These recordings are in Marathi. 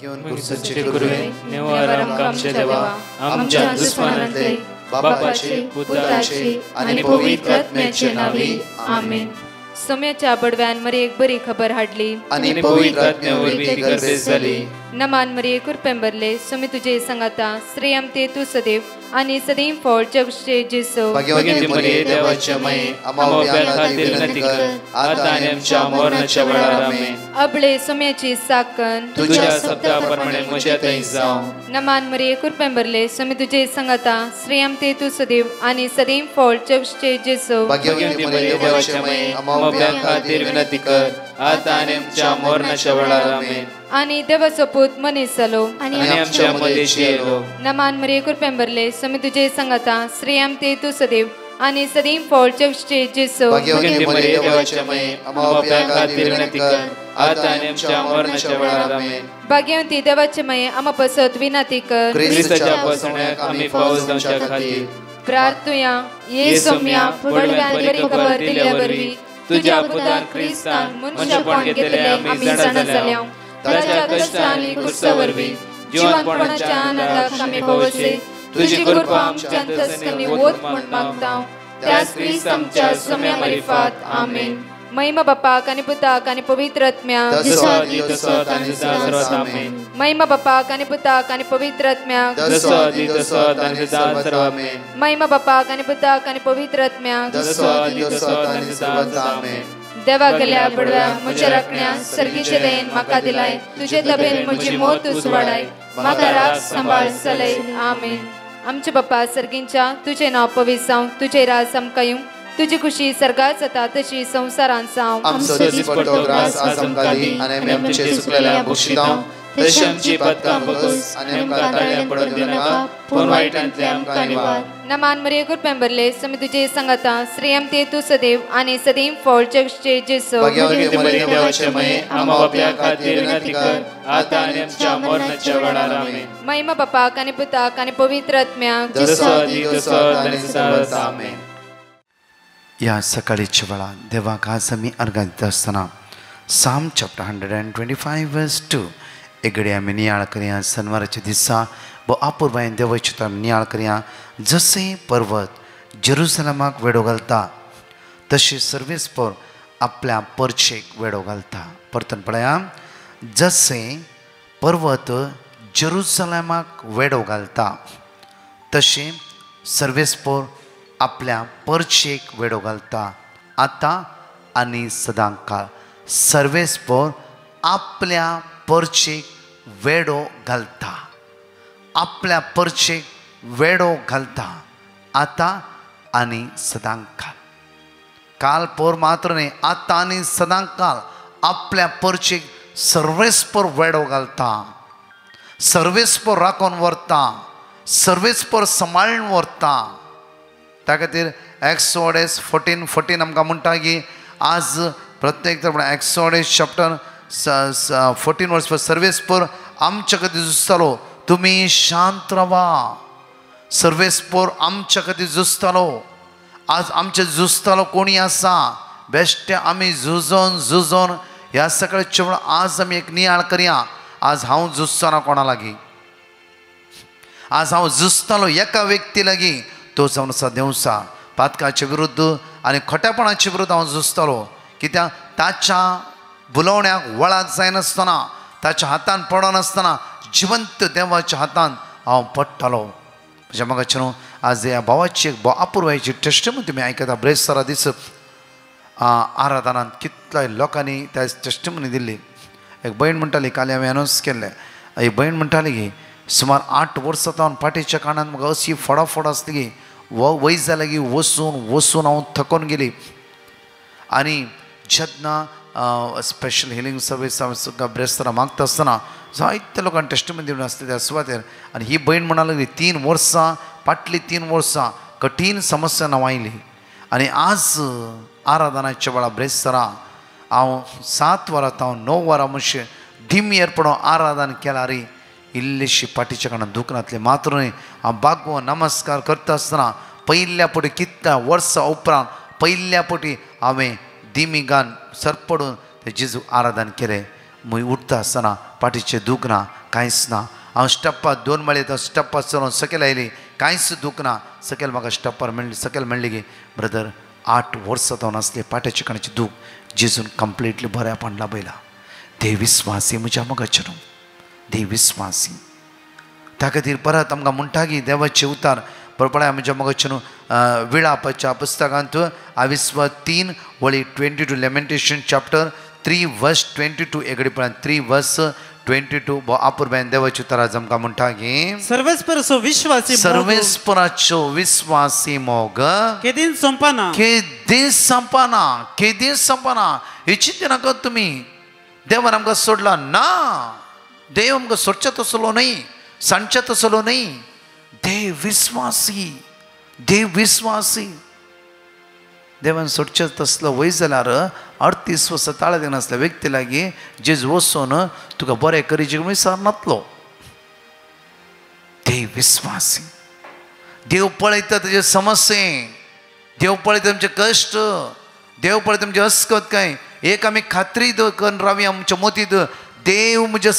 घेऊन कुर्सचे गुरुवे नेवारम कामचे देवा आमच्या दुश्मनांतले बापाचे पुत्राचे आणि पवित्र आत्म्याचे नावे आमेन. सोम्याच्या बडव्यान मरे एक बरी खबर हाडली आणि पवित्र आत्म्यावर ती गर्दी झाली. नमान मरे कुरपेंबरले सोमी तुझे संगाता श्रेयम ते तू सदैव आणि सदैव फळ जगचे जेसो. भाग्यवती मरिये देवाच्या माये आम्हा खातीर विनंती कर आता आणि आमच्या मरणाच्या वेळार आमेन. अबळे सोम्याची साकन तुझ्या शब्दाप्रमाणे म्हज्या थंय जावं. नमान मरे कुरपेंबरले सोमी तुझे संगाता श्रेयम ते तू सदैव आणि सदैव फळ जगचे जेसो. भाग्यवती मरिये देवाच्या माये आम्हा खातीर विनंती कर आता आणि आमच्या मरणाच्या वेळार आमेन. आणि देवाचो पूत मनीस जालो आणि आमच्या मध्येशी येलो. नमान मरे कुरपेंबरले सोमी तुझे संगाता श्रेयम ते तू सदैव आणि सदैव फळ जगचे जेसो. भाग्यवती मरिये देवाच्या माये आम्हा खातीर विनंती कर आता आणि आमच्या मरणाच्या वेळार आमेन. भाग्यवती देवाचे माये आम्हा पसत विनंती कर ख्रिस्ताच्या पसण्याक आम्ही पावस जावच्या खातीर प्रार्थुया. ये सोम्या बडव्यान बरी खबर दिल्यावरवी तुझ्या पुतान ख्रिस्तान मनशापण घेतले आम्ही जाणा जाल्या. ताच्या कष्टांनी कुर्सावरवी जीवनपणाच्या आनंदाक आम्ही पवसे तुझी कृपा आमच्या अंतस्करणी वोत म्हण मागता. त्याच ख्रिस्त आमच्या सोम्या मार्फत आमेन. महिमा बापाक आणि पुताक आणि पवित्र आत्म्याक महिमा बापाक आणि पुताक आणि पवित्र आत्म्याक महिमा बापाक आणि पुताक आणि पवित्र आत्म्याक देवा गेल्या बडव्या म्हज्या राखण्या सर्गीचे देन म्हाका दिलाय. तुझे तबेन म्हजी मोत उसवाडाय म्हाका राख सांबाळ चलय. आमेन. आमचे बाप्पा सर्गींच्या तुझे नाव पवित्र जावं. तुझे राज आमकां येवं. तुझी खुशी सर्गात जाता तशी संसारांत जावं. आमचो दिसपट्टो ग्रास आज आमकां दी आनी आमी आमचे सुकलेल्या बक्षितांव तशी आमची पदकां बगस आनी आमकां ताळ्यां पडोवन दिनाका पूण वायटांतले आमकां निवार. नमान मरे कुरपेंबरले सोमी तुझे संगाता श्रेयम ते तू सदैव आणि सदैव फळ जगचे जेसो. भाग्यवती मरिये देवाचे माये आम्हा बाप्या खातीर विनंती कर आता आनी आमच्या मरणाच्या वेळार आमेन. महिमा बापाक आणि पुताक आणि पवित्र आत्म्याक आमेन. या सकाळीच्या वेळा देवाक आज आमी अर्घ दित आसतना साम चॅप्टर 125 वर्स 2 एगडे आमी नियाळ करया. शनिवाराच्या दिसा अपूर्वायेन देवाचे आमी नियाळ करया. जसे पर्वत जेरुसलेमाक वेडो घालता तसे सर्वेस्पर आपल्या परचेक वेडो घालता. परतून पळया. जसे पर्वत जेरुसलेमाक वेडो घालता तसे सर्वेस्पर आपल्या परचेक वेडो घालता आता आनी सदांकाळ. सर्वेस्पर आपल्या परचेक वेडो घालता. आपल्या परचेक वेडो घालता आता आनी सदांकाळ. काल पोर मात्र न्ही आता आनी सदांकाळ आपल्या परचेक सर्वेस्पर वेडो घालता. सर्वेस्पर राखून व्हरता. सर्वेस्पर सांबाळून व्हरता. त्या खातीर एक्सोडस 14:14 आमकां म्हणटा की आज प्रत्येक एक्सोडस चॅप्टर 14 वर्स सर्वेस्पर आमच्या खातीर झुजतालो. तुमी शांत रावा. सर्वेस्पर आमच्या खातीर झुजतालो. आज आमचे झुजतालो कोणी आसा. बेश्टे आमी झुजोन ह्या सकाळच्या वेळा आज आमी एक नियाळ करया. आज हांव झुजताना कोणा लागीं. आज हांव झुजतालो एका व्यक्ती लागीं. तो जावन आसा देवसा. पातकाच्या विरुद्ध आनी खोटेपणाच्या विरुद्ध हांव झुजतालो. कित्याक ताच्या बुलोवण्याक वळाक जायनासतना ताच्या हातान पडनासतना जिवंत देवाच्या हातान हांव पडटालो. म्हज्या मगाचे न्हू आज ह्या भावाची एक अपूर्वायची टेस्टमनी तुमी आयकता. ब्रेस्तारा दीस आराधनांत कितल्या लोकांनी त्या टेस्टमनी दिल्ली. एक भयण म्हणटाली काल हांवें अनाउन्स केल्लें. ही भयण म्हणटाली की सुमार 8 वर्सां जावन पाठीच्या कानांत म्हाका अशी फोडाफोड आसली की वयस जाल्या की वसून हांव थकोन गेली. आनी जेन्ना स्पेशल हिलिंग सर्वीस ब्रेस्तारा मागता आसतना जायत्या लोकांनी टेस्टमनी दिवन आसता त्या सुवातेर. आनी ही भयण म्हणा लागली 3 वर्सां फाटलीं 3 वर्सां कठीण समस्या हांव आयली. आनी आज आराधनाच्या वेळा ब्रेस्तारा हांव 7 वरां हांव 9 वरां मातशें धीम एरपडो आराधना केला रे. इल्लीशी पाठीच्या कानांत दुखनातले मात्र न्ही हांव बागो नमस्कार करता आसतना पयल्या फावटी कितल्या वर्सां उपरांत पयल्या फावटी हांवें दिमीगान सरपडून ते जेजू आराधन केलें. मुय उठता आसतना पाठीचें दुखना कांयच ना हांव स्टॅपार 2 माळी स्टॅपार चलोवन सकयल आयली कांयच दूख ना सकयल म्हाका स्टॅपार मेळ्ळी सकयल म्हणली की ब्रदर 8 वर्सां जावन आसले पाट्या चिकणाची दूख जेजून कंप्लिटली बऱ्यापण लाभयला देव विस्वासी म्हज्या मोगाचे न्हू देव विस्वासी त्या खातीर परत आमकां म्हणटा की देवाचे उतार पळय म्हज्या मोगाचे न्हू विळापाच्या पुस्तकांत 3 वळी 22 लेमेंटेशन चॅप्टर 3 वर्स 22 एगडी पळय 3 वर्स 22 बो आपुरबायन देवाचे उतार आज आमकां म्हणटा की सर्वेस्पराचो विश्वासी सर्वेस्पराचो विस्वासी मोग केदीन संपना केदीन संपना ही चिंता नाका तुमी देवान आमकां सोडला ना देव आमकां सोडचे तसलो न्हय सांडचे तसलो न्हय देव विस्वासी देवान सोडचे तसलो वय जाल्यार 38 वर्सां ताळ्या दिना आसल्या व्यक्ती लागीं जेजू वचून तुका बरें करीचे विचार नातलो देव विस्वासी देव पळयता तुजे समस्ये देव पळयता तुमचे कश्ट देव पळयता तुमचे अस्कत काय एक आमी खात्री करून रावया आमच्या मतींत देव म्हजे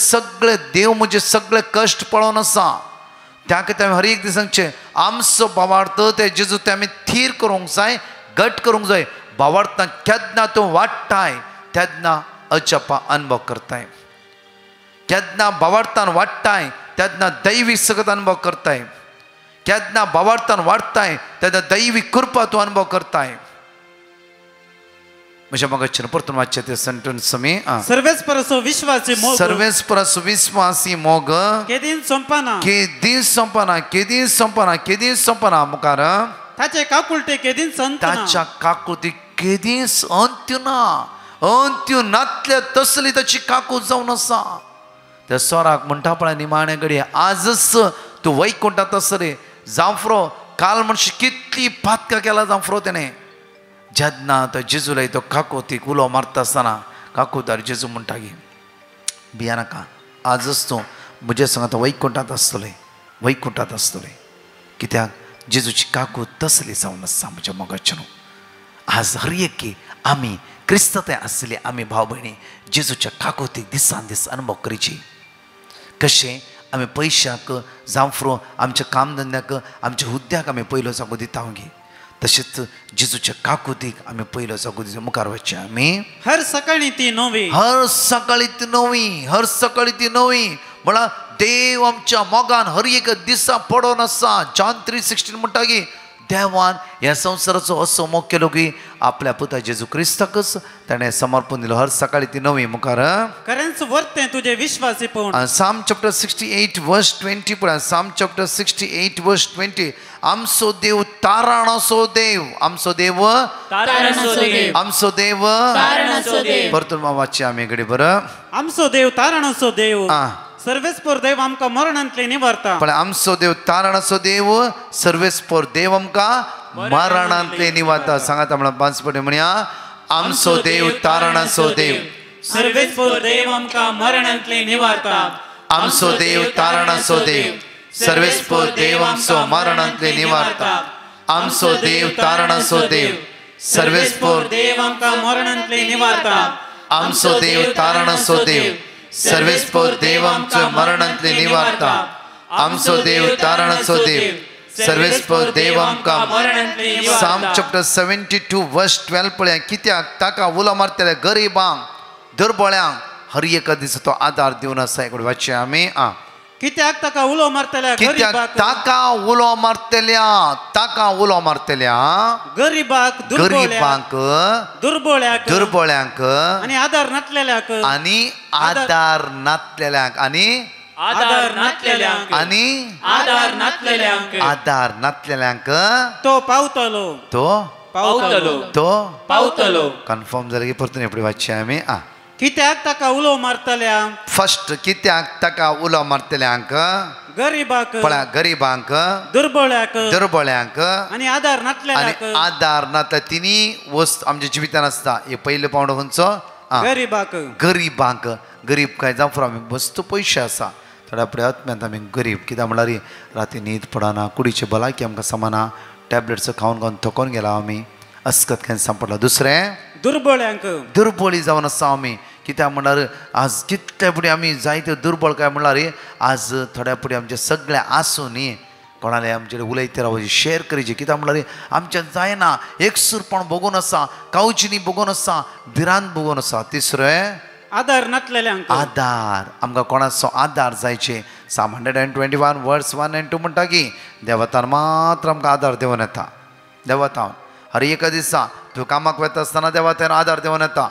सगळे कश्ट पळोवन आसा त्या खातीर आमी हर एक दीस सांगचे आमचो भावार्थ ते जेजू ते आमी थीर करूंक जाय घट करूंक जाय भावार्थां केन्ना तूं वाडटाय तेन्ना अजपा अनुभव करताय केन्ना भावार्थान वाडटाय तेन्ना दैवी सगत अनुभव करताय केन्ना भावार्थान वाडटाय तेन्ना दैवी कृपा तूं अनुभव करताय म्हज्या मोगाचेर परतून वाचचे ते सेंटेन्स समी सर्वेस्पराचो विश्वासी मोग केदीन संपना मुखार ताचे काकुळटे केदीन संतना ताच्या काकुळटी केदींच अंत्य नातल्या तसली ताची काकूळ जावन आसा त्या स्वराक म्हणटा पळय निमाणे घडये आजच तूं वैकुंठांत आसा रे जांफ्रो काल म्हणशी कितली पातकां केला जांफ्रो तेणें जेन्ना तो जेजू लाय तो काकोतीक उलो मारता आसतना काकोतार जेजू म्हणटा की भिया नाका आजच तूं म्हजे संग आतां वैकुंठांत आसतलें कित्याक जेजूची काकू तसली जावन आसा म्हज्या मोगाचे न्हू आज हर एक आमी क्रिस्तांत आसले आमी भाव भयणी जेजूच्या काकोतीक दिसान दीस अनुभव करची कशें आमी पयशांक जांफ्रो आमच्या कामधंद्याक आमच्या हुद्द्याक आमी पयलो जागो दिता घे तशेंच जेजूच्या काकुतीक आमी पयलो जागो दिता मुखार वचचे आमी हर सकाळी ती नवी म्हळ्यार देव आमच्या मोगान हर एक दिसा पडोन आसा जॉन 3:16 म्हणटा की देवान ह्या संवसाराचो असो मोग केलो की आपल्या पुता जेजू क्रिस्ताकच ताणें समर्पण दिलो हर सकाळी ती नवी मुखार खरेंच वर्तें तुजे विश्वासीपण Psalm chapter 68 verse 20 पळय Psalm chapter 68 verse 20 आमचो देव तारणाचो देव परतून वाचचे आमी घडी बरं आमचो देव तारणाचो देव सर्वेस्पर देव आमकां मरणांतले निवारता पण आमचो देव तारणाचो देव सर्वेस्पर देव आमकां मरणांतले निवारता सांगात म्हणून 5 पटे म्हणया आमचो देव तारणाचो देव सर्वेस्पर देव आमकां मरणांतले निवारता आमचो देव तारणाचो देव सर्वेस्पर देव आमचो मरणांतले निवारता आमचो देव तारणाचो देव सर्वेस्पर देव आमकां मरणांतले निवारता आमचो देव तारणाचो देव सर्वेस्पर देव आमचो मरणांतले निवारता आमचो देव तारणाचो देव सर्वेस्पर देव आमकां मरणांतले निवारता Psalm chapter 72 verse 12 पळया कित्याक ताका उलो मारतल्या गरीबांक दुर्बळ्यांक हर एक दीस तो आदार दिवन आसा एक वाचचे आमी कित्याक ताका उलो मारतल्या गरीबाक दुर्बळ्यांक आनी आदार नातलेल्यांक आदार नातलेल्यांक तो पावतलो कन्फर्म जालें की परतून एपडी वाचचे आमी कित्याक ताका उलो मारतल्या फर्स्ट कित्याक ताका उलो मारतल्यांक गरीबांक दुर्बळ्यांक आनी आदार नातल्या तिनी वस्त आमच्या जिवितान आसता हे पयले पावंडो खंयचो गरीबांक गरीब काय जावं आमी मस्त पयशे आसा थोड्या फुडें आत्म्यांत आमी गरीब कित्याक म्हळ्यार राती न्हीद पडना कुडीची भलायकी आमकां समाना टॅबलेट्स खावन थकोन गेला आमी अस्कत काय सांपडला दुसरें दुर्बळी जावन आसा आमी कित्याक म्हणल्यार आज कितले फुडें आमी जायत्यो दुर्बळ काय म्हणल्यार आज थोड्या फुडें आमचे सगळे आसूं न्ही कोणाले आमचे उलयते रावचे शेअर करीचे कित्याक म्हणल्यार आमच्या जायना एकसूरपण बघून आसा कावचिनी बघून आसा भिरांत बघून आसा तिसरें आधार नासलेल्यांक आधार आमकां कोणाचो आधार जायचे Psalm 121 verse 1 and 2 म्हणटा की देवतान मात्र आमकां आधार देवन येता देवतान हर एका दिसा तूं कामाक वता आसतना देवतान आधार देवन येता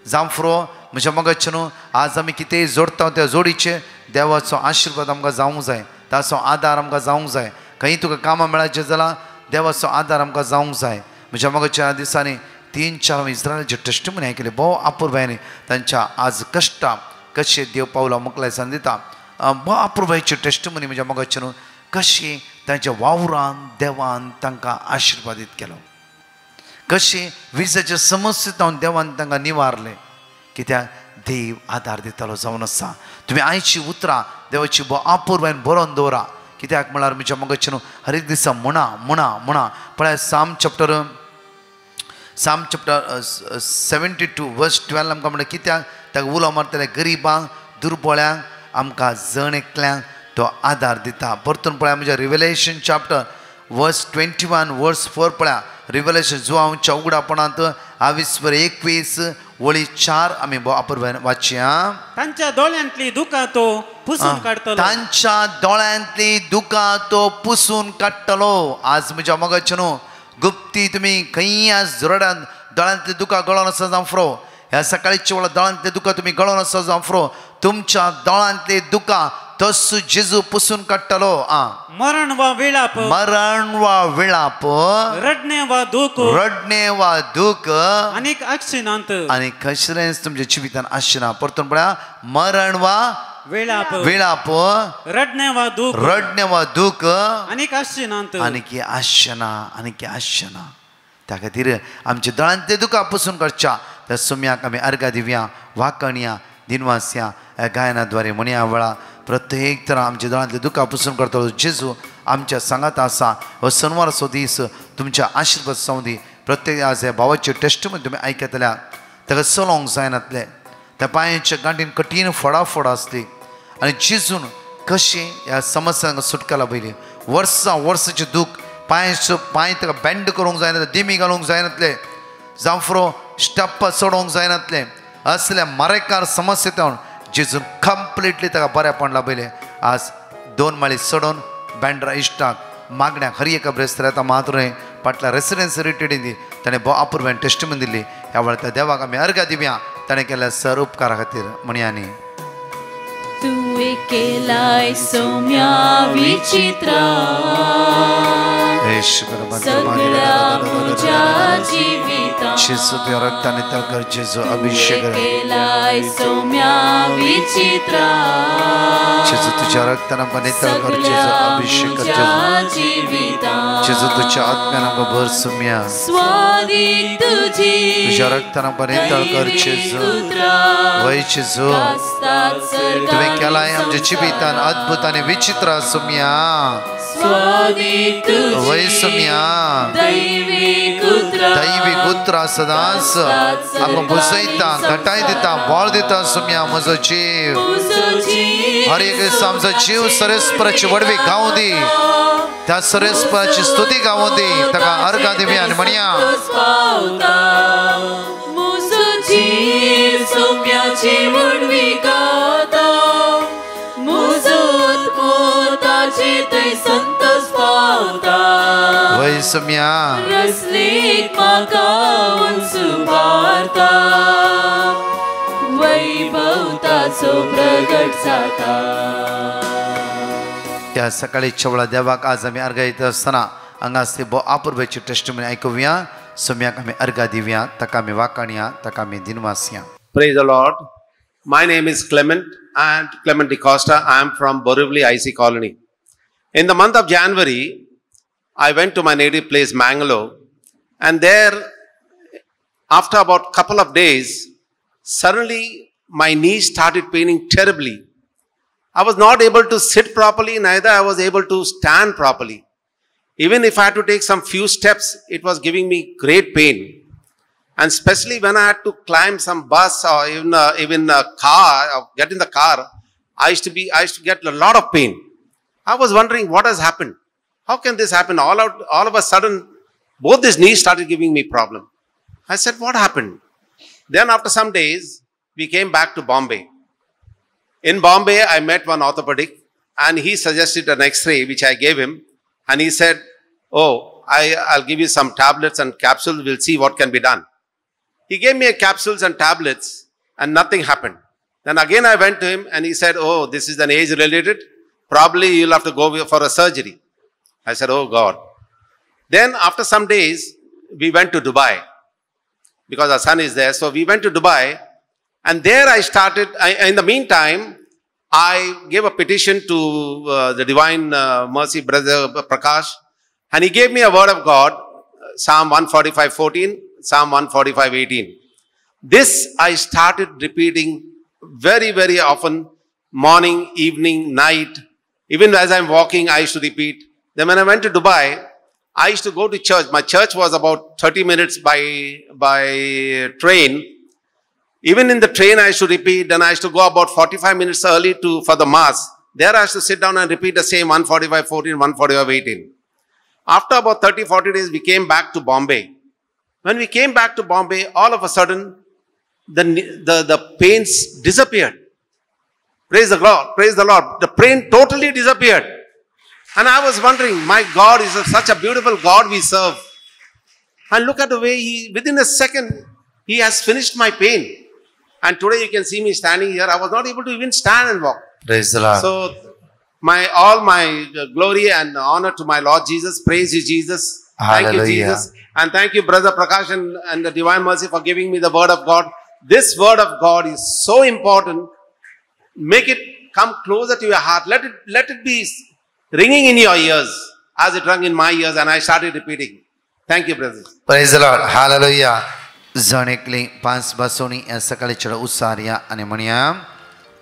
जावं फुरो म्हज्या मगजचे न्हू आज आमी कितेंय जोडटा त्या जोडीचे देवाचो आशिर्वाद आमकां जावंक जाय ताचो आधार आमकां जावंक जाय खंय तुका कामां मेळाचें जाल्यार देवाचो आधार आमकां जावंक जाय म्हज्या मगजच्या दिसांनी 3-4 इस्रायलाचे टेस्टिमनी आयकले भोव अपुर्बायनी तांच्या आज कश्टां कशें देव पावलां मुखलायसान दिता भोव अपुर्बायची टेस्टिमनी म्हज्या मगजचे न्हू कशी तांच्या वावरान देवान तांकां आशिर्वादीत केलो कशी विजेच्या समस्येंत देवान तांकां निवारले कित्याक देव आधार दितालो जावन आसा तुमी आयची उतरां देवाची भोव अपुर्बायन बरोवन दवरा कित्याक म्हळ्यार म्हज्या मगजचे न्हू हर एक दिसा म्हणा पळय Psalm chapter 72 verse 12 आमकां म्हणटा कित्याक ताका उलो मारतले गरिबांक दुर्बळ्यांक आमकां जण एकल्यांक तो आधार दिता परतून पळय म्हज्या Revelation chapter verse 21 verse 4 पळया Revelation जो आमच्या उगडापणांत 22 वळी 4 आमी अपुर्बायन वाचया तांच्या दोळ्यांतली दुकां तो पुसून काडटलो तांच्या दोळ्यांतली दुकां तो पुसून काडटलो आज म्हज्या मगजचे न्हू गुप्ती तुमी खंय आज जोरान दोळ्यांतली दुकां गळोन आसा जावं फुरो ह्या सकाळीच्या वेळार दोळ्यांतली दुकां तुमी गळोन आसा जावं फुरो तुमच्या दोळ्यांतली दुकां तस जेजू पुसून काडटलो मरण वा विळाप रडणे वा दूख आनीक आक्षिणांत आनी कसलेंच तुमच्या जिवितान आसचें परतून पळया मरण वा विळाप रडणे वा दूख आनीक आसचें ना त्या खातीर आमच्या दोळ्यांतले दुकां पुसून काडच्या त्या सुम्याक आमी अर्घां दिवया वाकणया दिनवास्या गायनाद्वारे म्हणया वेळा प्रत्येक तरां आमच्या दोळ्यांतले दुकां पुसून काडटलो जेजू आमच्या सांगात आसा हो शनिवाराचो दीस तुमच्या आशिर्वाद संवदी प्रत्येक आज ह्या भावाचे टेस्टमेंट तुमी आयकतल्या ताका चलोंक जायनातले त्या पांयाच्या गांठीन कठीण फोडाफोड आसली आनी जेजून कशी ह्या समस्यांक सुटका लाभयली वर्सांचे दूख पांय ताका बेंड करूंक जायनातले दिमी घालूंक जायनातले जावं फुरो स्टप्प चडोवंक जायनातले असल्या मरेकार समस्येंत जेजून कंप्लिटली ताका बरेपण लाभयलें आज 2 माळी चडोवन बँड्रा इश्टाक मागण्याक हर एका ब्रेस्त येता मातुरे फाटल्या रेसिडेन्सी रिट्रीटीन दी ताणें भोव अपुर्बायन टेस्टिमनी दिल्ली ह्या वेळार त्या देवाक आमी अर्घां दिवया ताणें केल्या सर उपकारा खातीर म्हणया न्ही तुवें केलाय सौम्या विचित्रा सगळ्या म्हज्या जिवितांत जेजू तुज्या रक्तान नितळ कर जेजू अभिषेक केलाय सौम्या विचित्रा जेजू तुज्या रक्तान आमकां नितळ कर जेजू अभिषेक कर जेजू तुज्या आत्म्यान आमकां भर सुम्या स्वादीक तुज्या रक्तान आमकां नितळ कर जेजू वय जेजू तुवें केलाय आमच्या जिवितान अद्भुत आनी विचित्र सुम्या वय सुम्या दैवी कुत्रा सदांच आमकां बुजयता घटाय दिता बळ दिता सुम्या म्हजो जीव हर एक दिसा आमचो जीव सरेस्पराची वडवी गावूं दी त्या सरेस्पराची स्तुती गावूं दी ताका अर्घां दिवया आनी म्हणया सोम्याची वडवी गाता मुजूत मोताची थंय संतोष पावता वय सुम्या रसलीक म्हाका उंचुबारता वैभवताचो प्रगट जाता ह्या सकाळीच्या वेळार देवाक आज आमी अर्घां दिता आसतना हांगासली भोव अपुर्बायची टेस्टिमनी आयकुया सुम्याक आमी अर्घां दिवया ताका आमी वाकणया ताका आमी दिनवासया Praise the Lord. My name is Clement DeCosta. I am from Borivali IC Colony. In the month of January, I went to my native place, Mangalore, and there, after about couple of days, suddenly my knees started paining terribly. I was not able to sit properly, neither I was able to stand properly. Even if I had to take some few steps, it was giving me great pain. And especially when I had to climb some bus or even a car, or get in the car, I used to get a lot of pain. I was wondering what has happened. How can this happen? All of a sudden, both these knees started giving me problem. I said, what happened? Then after some days, we came back to Bombay. In Bombay, I met one orthopedic and he suggested an X-ray which I gave him. And he said, oh, I'll give you some tablets and capsules. We'll see what can be done. He gave me capsules and tablets and nothing happened. Then again I went to him and he said, oh, this is an age-related. Probably you'll have to go for a surgery. I said, oh God. Then after some days, we went to Dubai because our son is there. So we went to Dubai and there I started. In the meantime, I gave a petition to the Divine Mercy Brother Prakash, and he gave me a word of God, Psalm 145:14, Psalm 145:18. This I started repeating very, very often, morning, evening, night. Even as I'm walking, I used to repeat. Then when I went to Dubai, I used to go to church. My church was about 30 minutes by train. Even in the train, I used to repeat. Then I used to go about 45 minutes early for the mass. There I used to sit down and repeat the same 145:14, 145:18. After about 30-40 days, we came back to Bombay. When we came back to Bombay, all of a sudden, the pains disappeared. Praise the Lord. Praise the Lord. The pain totally disappeared. And I was wondering, my God is such a beautiful God we serve. And look at the way within a second, He has finished my pain. And today you can see me standing here. I was not able to even stand and walk. Praise the Lord. So, all my glory and honor to my Lord Jesus. Praise you, Jesus. Hallelujah. Thank you, Jesus. And thank you, Brother Prakash and the Divine Mercy for giving me the Word of God. This Word of God is so important. Make it come closer to your heart. Let it be ringing in your ears as it rang in my ears, and I started repeating. Thank you, brothers. Praise the Lord. Hallelujah. Zanekli Pans Basoni and Sakalichara Usaria Anemania.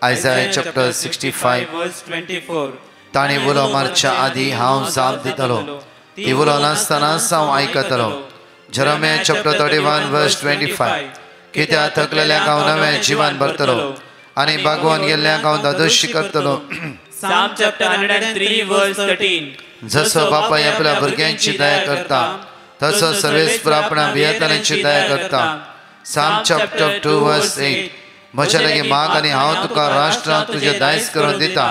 Isaiah chapter 65 verse 24. Tani Vulo Marcha Adi Haum Zab Ditalo. Tivulo Nastana Sam Aikatalo. Jeremiah chapter 31 verse 25. Kita Taklala Kauname Jivan Bartalo. Ani Bhagwan Yella Kaunda Dushi Kartalo. Psalm chapter 103 verse 13. जसं बापा आपल्या भुरग्यांची दया करता तसं सर्वेस्वर आपणा भियेतल्यांची दया करता. Psalm chapter 2 verse 8. म्हज्या लागीं माग आनी हांव तुका राष्ट्रांक तुजे दायज करून दिता.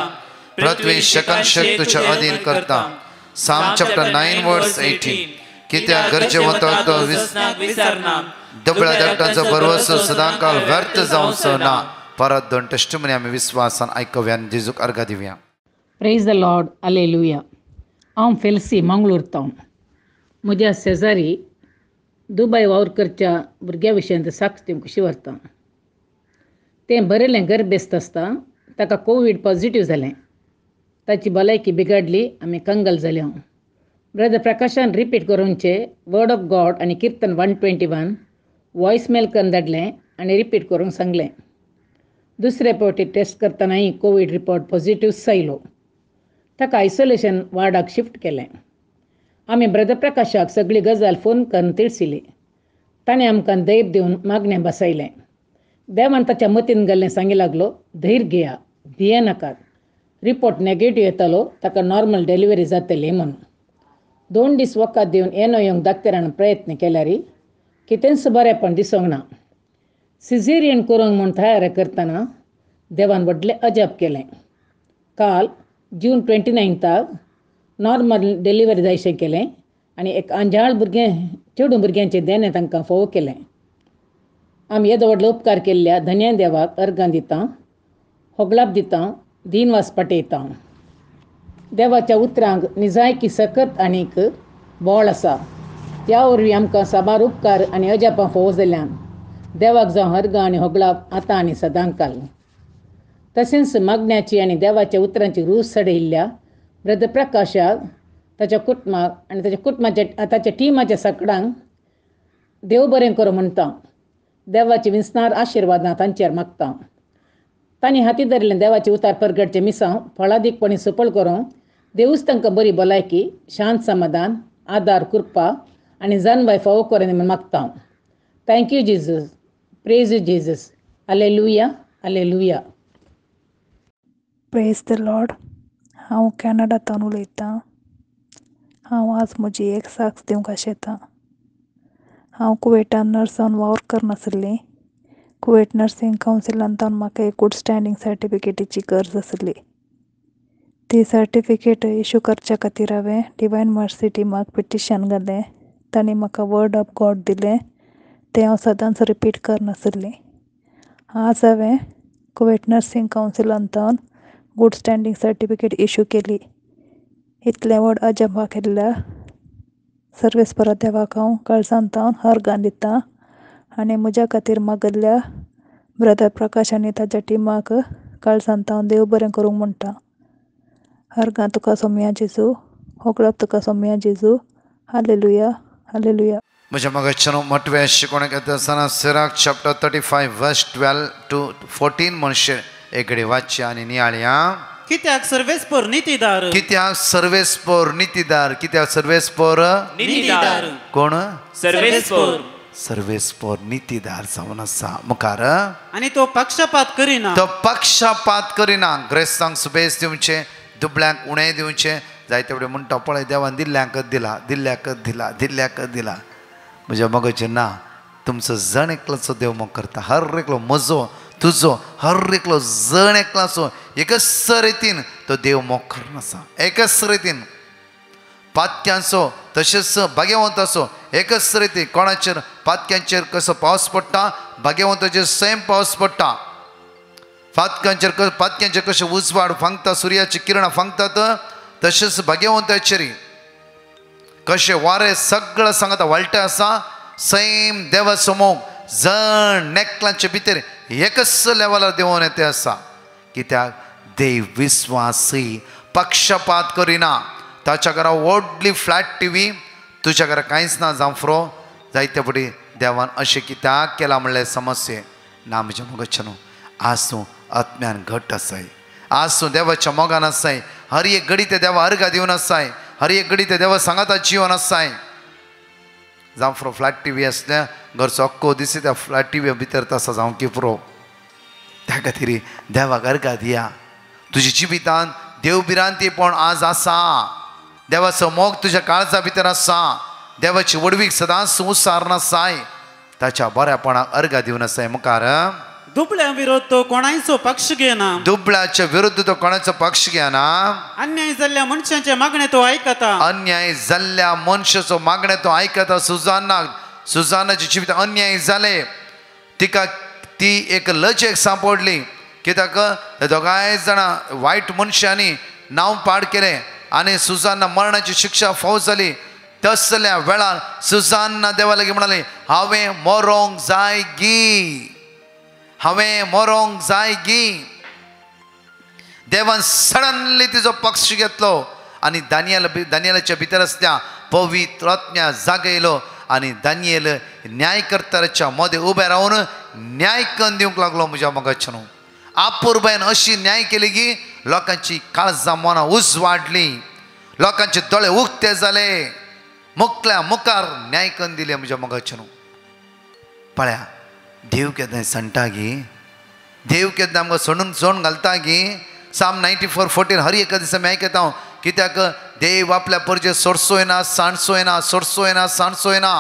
पृथ्वी शकन शक तुज्या अधीन करता. Psalm chapter 9 verse 18. कित्याक गरजे वता तो विसरना. दबळ्या धाकटांचो भरवसो सदांकाळ व्यर्थ जावचो ना. परत दोन टेस्टिमनी आमी विश्वासान आयकुया आनी जेजूक अर्घ दिवया. Praise the Lord. Hallelujah. हांव फेल्सी मंगळूर तावन म्हज्या शेजारी दुबय वावरकरच्या भुरग्या विशयान साक्ष दिवंक कशी व्हरता. तें बरयलें गर्भेस्त आसता ताका कोवीड पॉझिटिव्ह जालें. ताची भलायकी बिगडली. आमी कंगाल जाल्यो. ब्रदर प्रकाशान रिपीट करूनचे वर्ड ऑफ गॉड आनी किर्तन 121 वॉयस मेल करून धाडलें आनी रिपीट करूंक सांगलें. दुसरे फावटी टेस्ट करतनाय कोवीड रिपोर्ट पॉझिटिव्ह आयलो. ताका आयसोलेशन वार्डाक शिफ्ट केलें. आमी ब्रदर प्रकाशाक सगळी गजाल फोन करून तिळसिली. ताणें आमकां धैर्य दिवन मागणें बसयलें. देवान ताच्या मतीन घाल्लें सांगी लागलो, धैर्य घेया, भिये नाकात. रिपोर्ट नेगेटिव्ह येतालो, ताका नॉर्मल डिलिव्हरी जातली म्हणून. 2 दीस वखद दिवन येनो येवंक दाक्तरान प्रयत्न केल्यार कितेंच बरेंपण दिसूंक ना. सिझेरियन करूंक म्हूण तयारी करतना देवान व्हडलें अजाप केलें. काल जून 29 नॉर्मल डिलिव्हरी जायशें केलें आनी एक अंजाळ चेडूं भुरग्यांचें देणें तांकां फोव केलें. आमी येदो व्हडलो उपकार केल्ल्या धन्य देवाक अर्गां दितां, होगलाप दितां, दिनवास पाटयतां. देवाच्या उतरांक निजायकी सकत आनीक बोळ आसा. त्या वरवीं आमकां साबार उपकार आनी अजापां फोव जाल्ल्यान देवाक जावं अर्गां आनी होगलाप आतां आनी सदांकाल. तशेंच मागण्याची आनी देवाच्या उतरांची रूच सडयिल्ल्या ब्रदर प्रकाशाक, ताच्या कुटुंबाक आनी ताच्या कुटुंबाच्या ताच्या टिमाच्या सगळ्यांक देव बरें करूं म्हणटा. देवाची विस्तार आशिर्वादां तांचेर मागता. तांणी हाती धरिल्लें देवाचे उतार परगडचे मिसांव फळादीकपणी सफळ करूं देवूच तांकां बरी भलायकी, शांत समाधान, आदार, कृपा आनी जानवाय फावो करें म्हूण मागता. Thank you Jesus. Praise you Jesus. Hallelujah hallelujah. Praise the Lord. हांव कॅनडांतल्यान उलयतां. हांव आज म्हजी एक साक्ष दिवंक आशेतां. हांव कुवेटान नर्सान वावर करनासली. कुवेट नर्सींग कावन्सिलांतल्यान म्हाका एक गूड स्टँडींग सर्टिफिकेटीची गरज आसली. ती सर्टिफिकेट इशू करच्या खातीर हांवें डिवायन मर्सी टिमाक पिटिशन घालें. तांणी म्हाका वर्ड ऑफ गॉड दिलें. तें हांव सदांच रिपीट करनासली. आज हांवें कुवेट नर्सींग कावन्सिलांतल्यान गूड स्टँडींग सर्टिफिकेट इशू केली. इतलें व्हड अजंपा केल्ल्या सर्वेस्परा देवाक हांव काळजांतल्यान अर्गां दितां आनी म्हज्या खातीर मागल्ल्या ब्रदर प्रकाश आनी ताच्या टिमाक काळजांतल्यान देव बरें करूंक म्हणटा. अर्गां तुका सोम्या जेजू. होगळप तुका सोम्या जेजू. Hallelujah hallelujah. म्हज्या मगाच्यान मोटव्या शिकोवणेक येता आसतना सिराक चॅप्टर 35 वर्स 12 to 14 म्हणशे एकडे वाचया आनी नियाळया. कित्याक सर्वेस्पर नितीदार. कित्याक सर्वेस्पर नितीदार. कित्याक सर्वेस्पर नितीदार. कोण? सर्वेस्पर. सर्वेस्पर नितीदार जावन आसा. मुखार. आनी तो पक्षपात करिना. तो पक्षपात करिना. ग्रेस्तांक सुबेज दिवचे, दुबळ्यांक उणें दिवचें. जायते कडेन म्हणटा पळय देवान दिल्ल्यांकच दिला, दिल्ल्याकच दिला, दिल्ल्याकच दिला. म्हज्या मगोचें ना. तुमचो जण एकलोचो देव मोग करता. हर एकलो म्हजो तुजो हर एकलो जण एकलाचो एकच रितीन तो देव मोग करनासा. एकच रितीन पातक्यांचो तशेंच भाग्यवंताचो एकच रितीन. कोणाचेर पातक्यांचेर कसो पावस पडटा, भाग्यवंताचेर सैम पावस पडटा. पातक्यांचेर कशें उजवाड फांगता, सुर्याची किरणां फांगतात, तशेंच भाग्यवंताचेर कशें वारें सगळें सांगता वाळटें आसा. सैम देवाचो मोग जण नेकलांचे भितर एकच लेवलार देंवोन येते आसा. कित्याक देव विस्वासी पक्षपात करिना. ताच्या घरा व्हडली फ्लॅट टीव्ही, तुज्या घरा कांयच ना जांफ्रो. जायते फावटी देवान अशें कित्याक केलां म्हणलें समस्ये ना. म्हज्या मोगाचें न्हू. आज तूं आत्म्यान घट्ट आसाय. आज तूं देवाच्या मोगान आसाय. हर एक घडी ते देवा अर्घा दिवन आसाय. हर एक घडी ते देवा सांगाता जिवन आसाय. जावं फ्लॅट टीव्ही आसल्या घरचो अख्खो दीस त्या फ्लॅट टीव्ही भितर तसा जावं की पुरो. त्या खातीर देवाक अर्घा दिया. तुज्या जिवितांत देव भिरांतीपण आज आसा. देवाचो मोग तुज्या काळजा भितर आसा. देवाची वडवीक सदांच उसारण आसाय. ताच्या बऱ्यापणाक अर्घा दिवन आसाय. मुखार. दुबळ्या विरोध तो कोणाचो पक्ष घेना. दुबळ्याच्या विरुद्ध तो कोणाचो पक्ष घेना. अन्याय जाल्ल्या मनशांचे मागणे तो आयकता. अन्याय जाल्ल्या मनशाचो मागणे तो आयकता. सुजानाचे जिवीत अन्याय जाले. तिका ती एक लजेक सांपडली. कित्याक दोगांय जाणां वायट मनशांनी नांव पाड केलें आनी सुजाना मरणाची शिक्षा फावो जाली. तसल्या वेळार सुजाना देवा लागीं म्हणाली हांवें मरोंक जाय गी. हांवें मरोंक जाय गी. देवान सडनली तिचो पक्ष घेतलो आनी दानियेलाच्या भितर आसल्या पवित्र आत्म्या जागा येयलो आनी दानियेल न्यायकर्त्याच्या मदें उबें रावन न्याय करून दिवंक लागलो. म्हज्या मोगाचें न्हू. आपुरबायन अशी न्याय केली की लोकांची काळजां मनां उजवाडली. लोकांचे दोळे उक्ते जाले. मुखल्या मुखार न्याय करून दिले. म्हज्या मोगाचें न्हू. पळया देव केन्ना संटा गी. देव केन्ना आमकां सोडून घालता गी. साम 94:14 हर एका दिसा आमी आयकता. कित्याक देव आपल्या परजे सोडचोय ना, सांडचोय ना, सोडचोय ना, सांडचोय ना.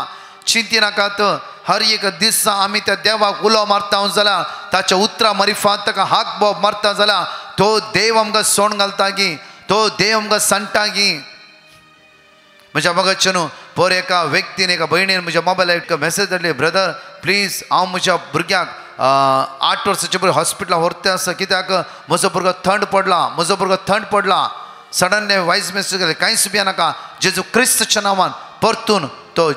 चिंती नाकात. हर एक दिसा आमी त्या देवाक उलो मारता जाल्यार ताच्या उतरां मारिफात ताका हाक बोब मारता जाल्यार तो देव आमकां सोडून घालता गी. तो देव आमकां सांडटा गी. म्हज्या मोगाचें न्हू. पर एका व्यक्तीन एका भयणीन म्हज्या मोबायलार एक मॅसेज धाडली ब्रदर प्लीज हांव म्हज्या भुरग्याक 8 वर्साचे भुरगें हॉस्पिटलांत व्हरता आसा. कित्याक म्हजो भुरगो थंड पडला. सडनली वायज मॅसेज केलें कांयच भियेनाका. जेजू क्रिस्ताच्या नांवान परतून तो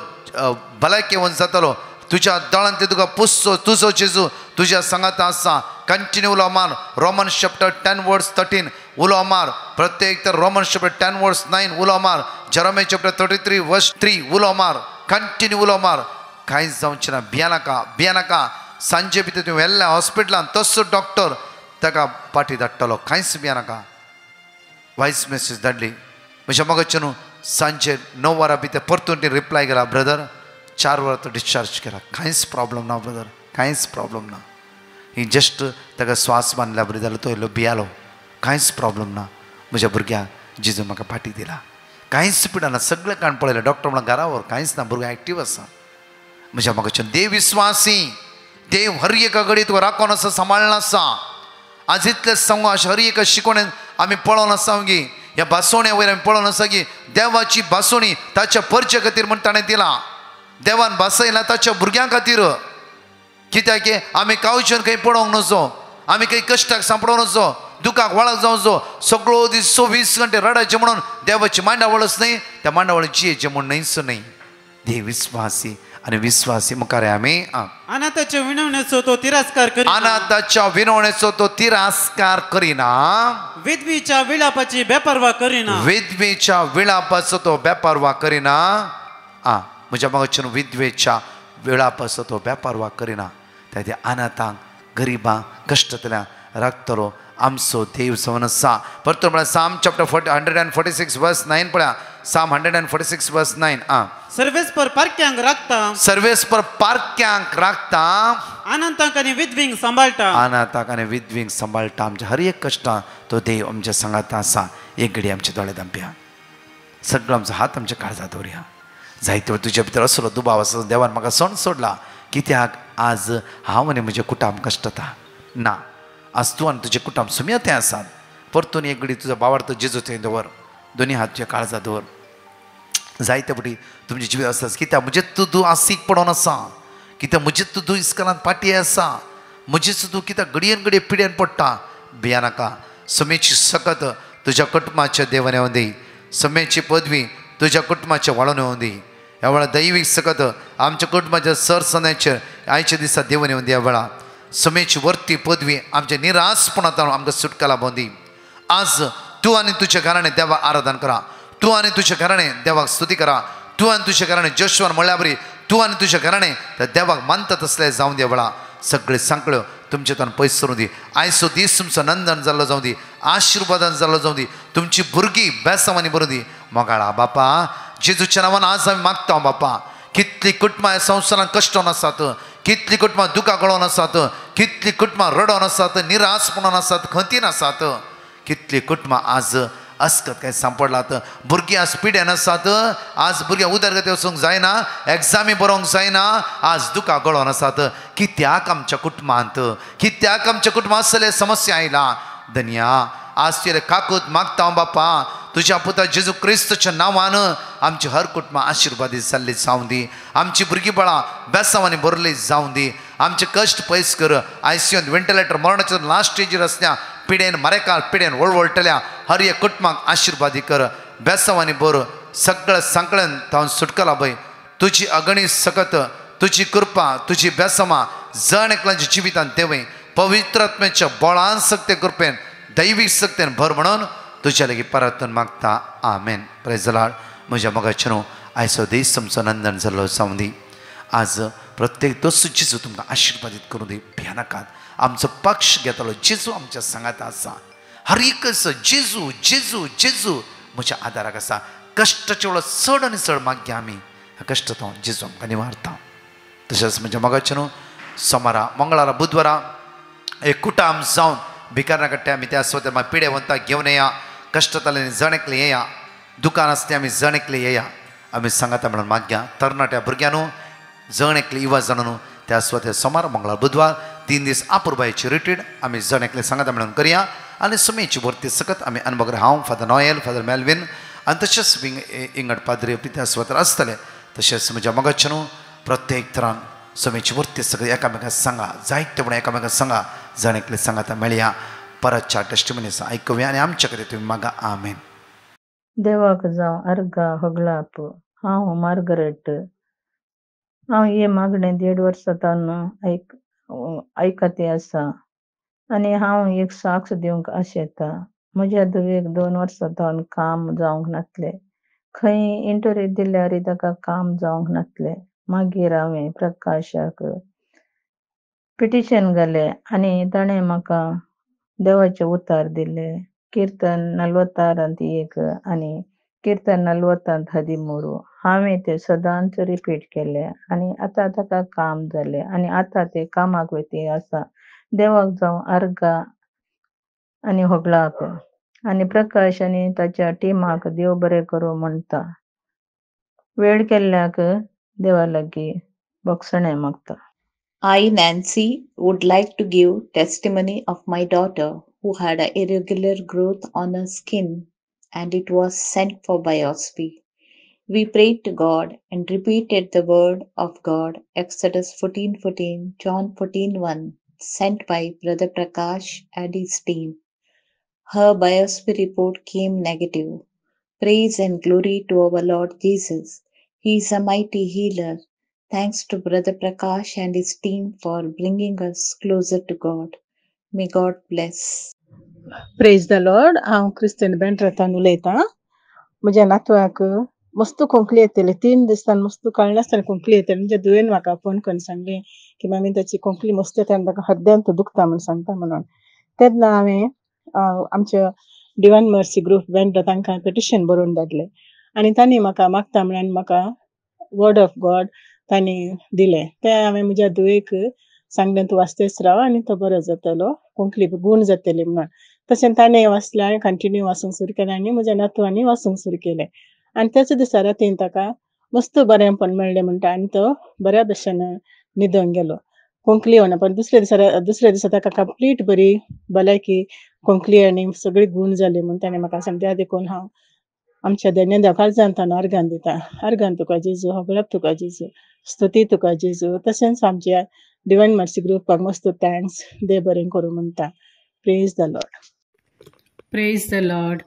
भलायकेवन जातालो. तुज्या दोळांत ते तुका पुसचो. तुजो जेजू तुज्या सांगाता आसा. कंटिन्यू उलो मार. रोमन्स चॅप्टर 10:13 उलो मार. प्रत्येक तर रोमन्स चॅप्टर 10:9 उलो मार. जेरोमिया चॅप्टर 33:3 उलो मार. कंटिन्यू उलो मार. कांयच जावचें ना. भियेनाका. सांजे भितर तूं व्हेल्ल्या हॉस्पिटलांत तसो डॉक्टर ताका पाटी धाडटलो. कांयच भियेनाका. वायस मॅसेज धाडली. म्हज्या मोगाचें न्हू. सांजे 9 वरां भितर परतून ती रिप्लाय केला ब्रदर 4 वर तो डिस्चार्ज केला. कांयच प्रॉब्लेम ना ब्रदर, कांयच प्रॉब्लेम ना. ही जस्ट ताका स्वास बांदल्या बरी जालो, तो येयलो भियालो, कांयच प्रॉब्लेम ना. म्हज्या भुरग्याक जेजून म्हाका फाटी दिला, कांयच पिडाना. सगळें काण पळयलें, डॉक्टर म्हणून घरा व्हर, कांयच ना, भुरगो एक्टीव आसा. म्हज्या मोगाच्यान देव विस्वासी, देव हर एका घडी तुका राखून आसा, सांबाळून आसा. आज इतलें सांगू, अशें हर एका शिकवणेन आमी पळोवन आसा की ह्या भासोण्या वयर आमी पळोवन आसा की देवाची भासोणी ताच्या परचे खातीर म्हण ताणें दिला. देवान भासयला ताच्या भुरग्यां खातीर. कित्याक की आमी कावच्यान खंय पडोवंक नजो, आमी खंय कश्टाक सांपडोवं नजो, दुखाक वळख जावचो, सगळो दीस 24 घंटे रडायचे म्हणून देवाची मांडावळच नाही, त्या मांडावळी जियेचे म्हण नाहीच नाही. देव विस्वासी आणि विश्वासी मुखार आमी अनाथाच्या विनवणेचो तो तिरस्कार करिना, अनाथाच्या विनवणेचो तो तिरस्कार करिना, विधवीच्या विलापाची बेपर्वा करिना, विधवेच्या विलापाचो तो बेपर्वा करिना. म्हज्या मगाच्यान विधवेच्या विलापाचो तो बेपर्वा करिना. त्या अनाथांक, गरिबांक, कश्टांतल्यान राखतलो आमचो देव जावन आसा. परतो म्हळ्यार साम चॅप्टर 146 वर्स 9 पळया. साम 146 वर्स 9. सर्वेस्पर पारक्यांक राखता, सर्वेस्पर पारक्यांक राखता, अनाथांक आनी विधवींक सांबाळटा, अनाथांक आनी विधवींक सांबाळटा. आमच्या हर एक कश्टां तो देव आमच्या सांगात आसा. एक घडी आमचे दोळे धांपया, सगळो आमचो हात आमच्या काळजात दवरया. जायते वेळ तुज्या भितर असलो दुबाव आसा, देवान म्हाका सण सोडला. कित्याक आज हांव आनी म्हजें कुटुंब कश्टाता ना, आज तूं आनी तुजें कुटुंब सुमयते आसात. परतून एक घडी तुजो भावार्थ जेजू थंय दवर, दोनी हात तुज्या काळजात दवर. जायते फावटी तुमचें जिवीत आसा, कित्याक म्हजें तूं आसीक पडोन आसा, कित्याक म्हजें तूं इस्कलांत पाटी आसा, म्हजें तूं कित्याक घडयेन घडये पिड्यान पडटा. भिया नाका. समेची सकत तुज्या कुटुंबाच्या देवान येवं दी, समेची पदवी तुज्या कुटुंबाच्या वाळून येवं दी. ह्या वेळार दैवीक सकत आमच्या कुटुंबाच्या सरसनाचेर आयच्या दिसा देवान येवं दी. ह्या वेळार समेची वर्ती पदवी आमच्या निरासपणांतल्यान आमकां सुटका लाभोवन दी. आज तूं आनी तुजें घराणें देवाक आराधन करा, तूं आनी तुजें घराणें देवाक स्तुती करा, तूं आनी तुजें घराणें जोशवान म्हणल्या बरी तूं आनी तुजें घराणें त्या देवाक मानता तसलें जावं दी. वेळा सगळे सांकळ्यो तुमचे तन पयस करूं दी. आयचो दीस तुमचो नंदन जाल्लो जावं दी, आशिर्वादान जाल्लो जावं दी. तुमची भुरगीं बेसांवांनी बरों दी. मोगाळा बापा, जेजूच्या नांवान आज आमी मागता बापा. कितलीं कुटुंबां ह्या संवसारांत कश्टान आसात, कितलीं कुटुंबां दुखां गळोवन आसात, कितलीं कुटुंबां रडोन आसात, निरासपणान आसात, खंतीन आसात. कितलीं कुटुंबां आज अस्कत काय सांपडलात, भुरगीं आज पिड्यान आसात. आज भुरग्यांक उदरगती वचूंक जायना, एग्जामी बरोवंक जायना, आज दुखां गळोवन आसात. कित्याक आमच्या कुटुंबांत, कित्याक आमच्या कुटुंबांत असले समस्या आयला. धन्या आज तुजे काकूत मागता हांव बापा, तुज्या पुता जेजू क्रिस्तच्या नांवान आमची हर कुटुंबां आशिर्वादीत जाल्ली जावं दी. आमची भुरगीं बाळां बेसांवांनी भरली जावं दी. आमचे कश्ट पयस कर. आयसीयूंत व्हेंटिलेटर मरणाच्या लास्ट स्टेजीर आसल्या पिडेन मरेकार पिडेन वळवळटल्या हर एक कुटुंबाक आशिर्वादी कर. बेसांवांनी भर. सगळ्या सांकळ्यान तावन सुटका लाभय. तुजी अगणीत सकत तुजी कृपा, तुजी बेसांवां जण एकल्याच्या जिवितांत देवय. पवित्र आत्म्याच्या बळान सक्ते कृपेन दैवीक सक्तेन भर म्हणून तुझ्या लागीं प्रार्थना मागता. आमेन. Praise the lord. म्हज्या मोगाचें आयचो दीस तुमचो नंदन जाल्लो जावं दी. आज प्रत्येक दोस जेजू तुमकां आशिर्वादीत करूं दी. भिया नाकात. आमचो पक्ष घेतलो जेजू आमच्या सांगात आसा. हर एक जेजू जेजू जेजू म्हज्या आदाराक आसा. कश्टाचे वेळ चड आनी चड मागया आमी. कश्ट तो जेजू आमकां निवारता. तशेंच म्हज्या मोगाचें सोमारा मंगळारा बुधवारा एक कुटाम जावन भिकारणा कट्टे आमी त्या स्वता मागीर पिडेवंताक घेवन येया. कश्टांतल्यान जण एकले येया. दुकान आसता आमी जण एकले येया. आमी सांगाता म्हणून मागया. तरणाट्या भुरग्यांनू जण एकले युवा जाणू त्या स्वता सोमार मंगळार बुधवार 3 दीस आपुरबायेची रिट्रीट आमी जण एकले सांगाता म्हणून करया. आनी सुमेची वर्ती सकत आमी अनुभव हांव फादर नॉयल फादर मेल्विन आनी तशेंच इंगड पाद्री त्या स्वतर आसतले. तशेंच म्हज्या मोगाचें प्रत्येक तरान सुमेची वर्ती सगळे एकामेकांक सांगा. जायते म्हणून एकामेकांक सांगा. जण एकले सांगाता मेळया. परतच्या टेस्टिमनीस आयकुया आनी आमचे कडेन तुमी मागा. आमेन. देवाक जावं अर्गा होगलाप. हांव मार्गरेट. हांव हे मागणें 1.5 वर्सां आयकते आसा आनी हांव एक साक्ष दिवंक आशेता. म्हज्या धुवेक 2 वर्सां जावन काम जावंक नासलें. खंय इंटरव्यू दिल्यार ताका काम जावंक नासलें. मागीर हांवें प्रकाशाक पिटिशन घालें आनी ताणें म्हाका देवाचें उतर दिलें. किर्तन 46:1 आनी कीर्तन 40:13 हांवें तें सदांच रिपीट केलें आनी आतां ताका काम जालें आनी आतां तें कामाक वेती आसा. देवाक जावं आर्गां आनी होगळाप आनी प्रकाश आनी ताच्या टिमाक देव बरें करूं म्हणटा. वेळ केल्ल्याक देवा लागीं बोगसणें मागता. I, Nancy, would like to give testimony of my daughter who had a irregular growth on her skin and it was sent for biopsy. We prayed to God and repeated the word of God, Exodus 14:14, John 14:1, sent by Brother Prakash and his team. Her biopsy report came negative. Praise and glory to our Lord Jesus. He is a mighty healer. Thanks to Brother Prakash and his team for bringing us closer to God. May God bless. Praise the Lord. हांव क्रिस्टन बेंड्रातान उलयतां. म्हज्या नातवाक मस्त खोंकली येतली. 3 दिसान मस्त कळनासतना खोंकली येतली. म्हणजे धुवेन म्हाका फोन करून सांगली की मामी ताची खोंकली मस्त येता आनी ताका हद्यांत दुखता म्हूण सांगता म्हणून. तेन्ना हांवें आमच्या डिवायन मर्सी ग्रूप बेंड्रा तांकां पेटिशन बरोवन धाडलें आनी तांणी म्हाका मागता म्हणून म्हाका वर्ड ऑफ गॉड तांणी दिलें. तें हांवें म्हज्या धुवेक सांगलें तूं वाचतेच राव आनी तो बरो जातलो, खोंकली गूण जातली म्हणून. तशें ताणें वाचलें, हांवें कंटिन्यू वाचूंक सुरू केलें आनी म्हज्या नातवांनी वाचूंक सुरू केलें आनी त्याच दिसा रातीन ताका मस्त बरेंपण मेळ्ळें म्हणटा आनी तो बऱ्या भशेन न्हिदून गेलो. खोंकली होना पण दुसऱ्या दिसा ताका कंप्लीट बरी भलायकी, खोंकली आनी सगळी गूण जाली म्हूण ताणें म्हाका सांगलें. त्या देखून हांव आमच्या दैनंदिन काळजांत आर्गान दिता. आर्गान तुका जेजू, होगळप तुका जेजू, स्तुती तुका जेजू. तशेंच आमच्या डिवायन मर्सी ग्रुपाक मस्त थँक्स, देव बरें करूं म्हणटा. Praise the lord. Praise the lord.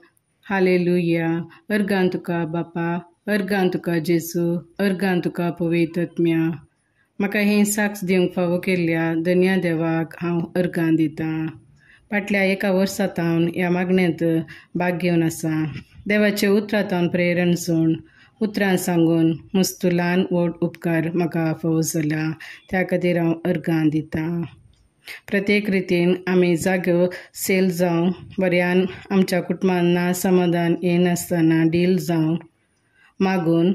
हालेलुया. अर्गान तुका बापा, अर्गान तुका जेजू, अर्गान तुका पवित्र आत्म्या. म्हाका हें साक्ष दिवंक फावो केल्ल्या धन्या देवाक हांव अर्गान दितां. फाटल्या 1 वर्सांत हांव ह्या मागण्यांत भाग घेवन आसा. देवाचे उतरांत हांव प्रेरण सोडून उतरां सांगून मस्त ल्हान व्हड उपकार म्हाका फावो जाला. त्या खातीर हांव अर्गान दितां. प्रत्येक रितीन आमी जाग्यो सेल जावं बऱ्यान आमच्या कुटुंबांना समाधान येनासतना डील जावं मागून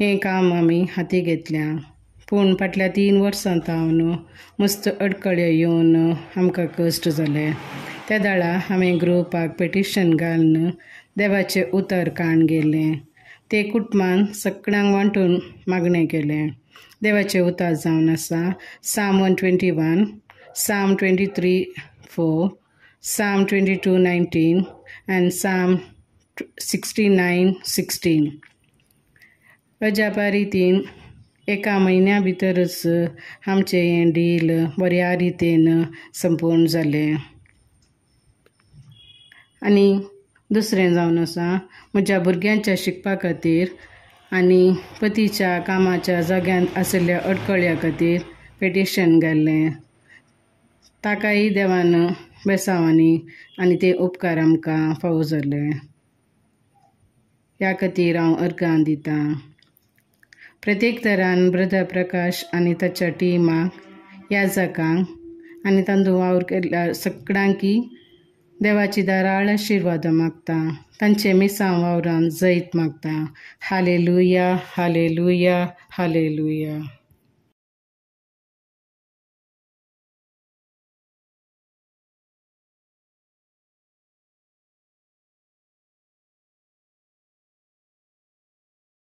हें काम आमी हाती घेतल्या. पूण फाटल्या 3 वर्सांत हांव न्हू मस्त अडखळे येवन आमकां कश्ट जाले. त्या दाळा हांवें ग्रुपाक पेटिशन घालून देवाचें उतर काण गेलें. ते कुटुंबान सगळ्यांक वांटून मागणें केलें. देवाचें उतर जावन आसा Psalm 121, Psalm 23:4, Psalm 22:19 and Psalm 69:16. अजापा रितीन 1 म्हयन्या भितरच आमचें हें डील बऱ्या रितीन संपूर्ण जालें. आनी दुसरें जावन आसा म्हज्या भुरग्यांच्या शिकपा खातीर आनी पतीच्या कामाच्या जाग्यांत आशिल्ल्या अडखळ्या खातीर पेटिशन घाल्लें. ताकाय देवान बेसांवांनी आनी ते उपकार आमकां फावो जाले. ह्या खातीर हांव अर्गां दितां. प्रत्येक तरान ब्रदर प्रकाश आनी ताच्या टिमाक, ह्या जागांक आनी तांदूळ वावर केल्ल्या सगळ्यांकी देवाची दाराळ आशिर्वाद मागता. तांचे मिसांव वावरान जैत मागता. Hallelujah, hallelujah, hallelujah.